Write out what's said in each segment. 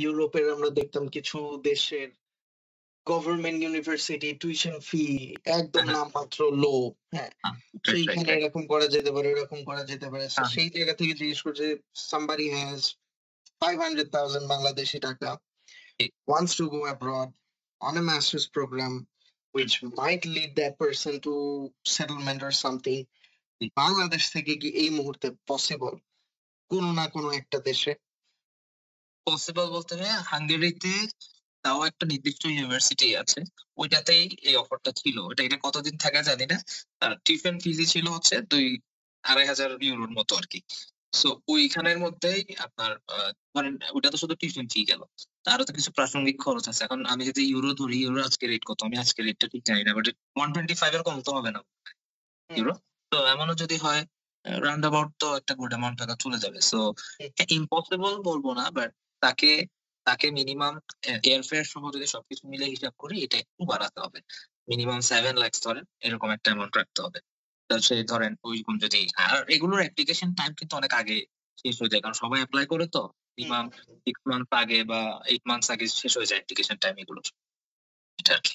ইউরোপের আমরা দেখতাম কিছু দেশের গভর্নমেন্ট ইউনিভার্সিটি টিউশন ফি একদম হ্যাঁ, নামমাত্র লো। হ্যাঁ, হ্যাঁ, রাইট, রাইট, সেইখানে রাইট। এরকম করা যেতে পারে, এরকম করা যেতে পারে। So, হ্যাঁ, সেই জায়গা থেকে জিজ্ঞেস করছে, somebody has 500,000 Bangladeshi taka, ঠিক। wants to go abroad on a master's program, which might lead that person to settlement or something. Bangladesh থেকে কি এই মুহূর্তে পসিবল কোনো না কোনো একটা দেশে? পসিবল বলতে গেলে হাঙ্গেরিতে তাও একটা নির্দিষ্ট ইউনিভার্সিটি আছে, ওইটাতেই এই অফারটা ছিল। এটা কতদিন থাকে জানি না। টিউশন ফিজি ছিল হচ্ছে 2,000-2,500 ইউরোর মতো আর কি। সো ওইখানের মধ্যেই আপনার ধরেন ওটা তো শুধু টিউশন ফি গেল, আরো তো কিছু প্রাসঙ্গিক খরচ আছে। এখন আমি যদি ইউরো ধরি, ইউরো আজকে রেট কত আমি আজকে রেটটা ঠিক জানি না, বাট 125 এর কম তো হবে না হুম, ইউরো। তো এমনও যদি হয় রাউন্ড অ্যাবাউট তো একটা গুড অ্যামাউন্ট টাকা চলে যাবে। সো হুম, ইম্পসিবল বলবো না, বাট তাকে তাকে মিনিমাম এয়ারফেয়ার সহ যদি সবকিছু মিলে হিসাব করি এটা একটু বাড়াতে হবে। মিনিমাম 7 লাখ ধরেন এরকম একটা অ্যামাউন্ট রাখতে হবে। তো সে ধরেন ওইরকম যদি, আর এগুলোর অ্যাপ্লিকেশন টাইম কিন্তু অনেক আগে শেষ হয়ে যায়, কারণ সবাই অ্যাপ্লাই করে তো হুম, মিনিমাম হুম, হুম। 6 মান্থ আগে বা 8 মান্থস আগে শেষ হয়ে যায় অ্যাপ্লিকেশন টাইম এগুলো। এটা আর কি।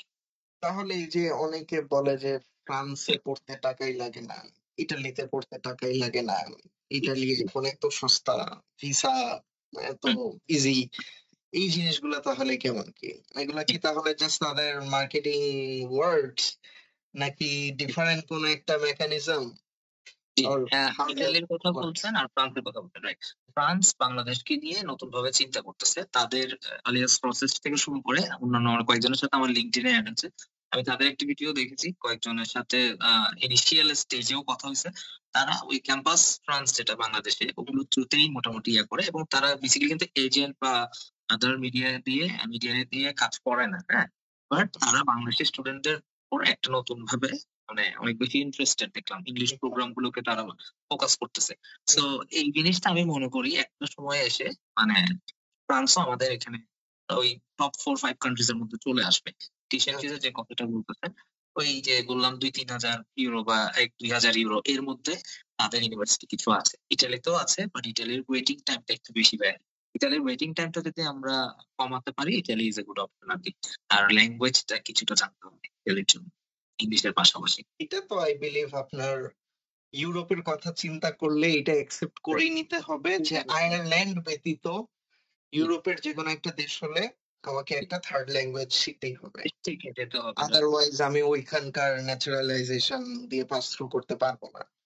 তাহলে এই যে অনেকে বলে যে ফ্রান্সে পড়তে টাকাই লাগে না, ইটালিতে পড়তে টাকাই লাগে না, ইটালির জীবন এত সস্তা, ভিসা এত হুম, ইজি, এই জিনিসগুলা তাহলে কেমন কি? এগুলা কি ঠিক, তাহলে জাস্ট তাদের মার্কেটিং ওয়ার্ডস, নাকি ঠিক। ডিফারেন্ট কোন একটা mechanism? G, or how does ইতালির কথা ইট ওয়ার্কস? বলছেন আর ফ্রান্সের কথা বলছেন, রাইট। ফ্রান্স বাংলাদেশকে নিয়ে নতুন ভাবে চিন্তা করতেছে। তাদের আলিয়াস প্রসেস থেকে শুরু করে অন্যান্য আর কয়েকজনের সাথে আমার লিঙ্কডইনে অ্যাড আছে। আমি তাদের একটি ভিডিও দেখেছি, কয়েকজনের সাথে ইনিশিয়াল স্টেজেও কথা হয়েছে। তারা ওই ক্যাম্পাস ফ্রান্স যেটা বাংলাদেশে ওগুলো থ্রুতেই মোটামুটি ইয়া করে, এবং তারা বেসিক্যালি কিন্তু এজেন্ট বা আদার মিডিয়া দিয়ে কাজ করে না, হ্যাঁ। বাট তারা বাংলাদেশের স্টুডেন্টদের উপর একটা নতুন ভাবে মানে অনেক বেশি ইন্টারেস্টেড দেখলাম। ইংলিশ প্রোগ্রাম গুলোকে তারা ফোকাস করতেছে। সো এই জিনিসটা আমি মনে করি একটা সময় এসে মানে ফ্রান্সও আমাদের এখানে ওই টপ 4-5 কান্ট্রিজ এর মধ্যে চলে আসবে। টিউশন ফিজ এর যে কথাটা বলতেছেন, ওই যে বললাম 2-3 হাজার ইউরো বা 1-2 হাজার ইউরো এর মধ্যে তাদের ইউনিভার্সিটি কিছু আছে। ইটালিতেও আছে, বাট ইটালির ওয়েটিং টাইমটা একটু বেশি ব্যয়। ইটালির ওয়েটিং টাইমটা যদি আমরা কমাতে পারি, Italy is a good option আর কি। আর ল্যাঙ্গুয়েজটা কিছুটা জানতে হবে ইটালির জন্য, ইংলিশের পাশাপাশি। এটা তো আই বিলিভ আপনার ইউরোপের কথা চিন্তা করলে এটা একসেপ্ট করেই নিতে হবে যে আয়ারল্যান্ড ব্যতীত ইউরোপের যে কোনো একটা দেশ হলে আমাকে একটা থার্ড ল্যাঙ্গুয়েজ শিখতেই হবে। ঠিক, এটা তো হবে, right? আদারওয়াইজ আমি ওইখানকার ন্যাচারালাইজেশন দিয়ে পাস থ্রু করতে পারবো না।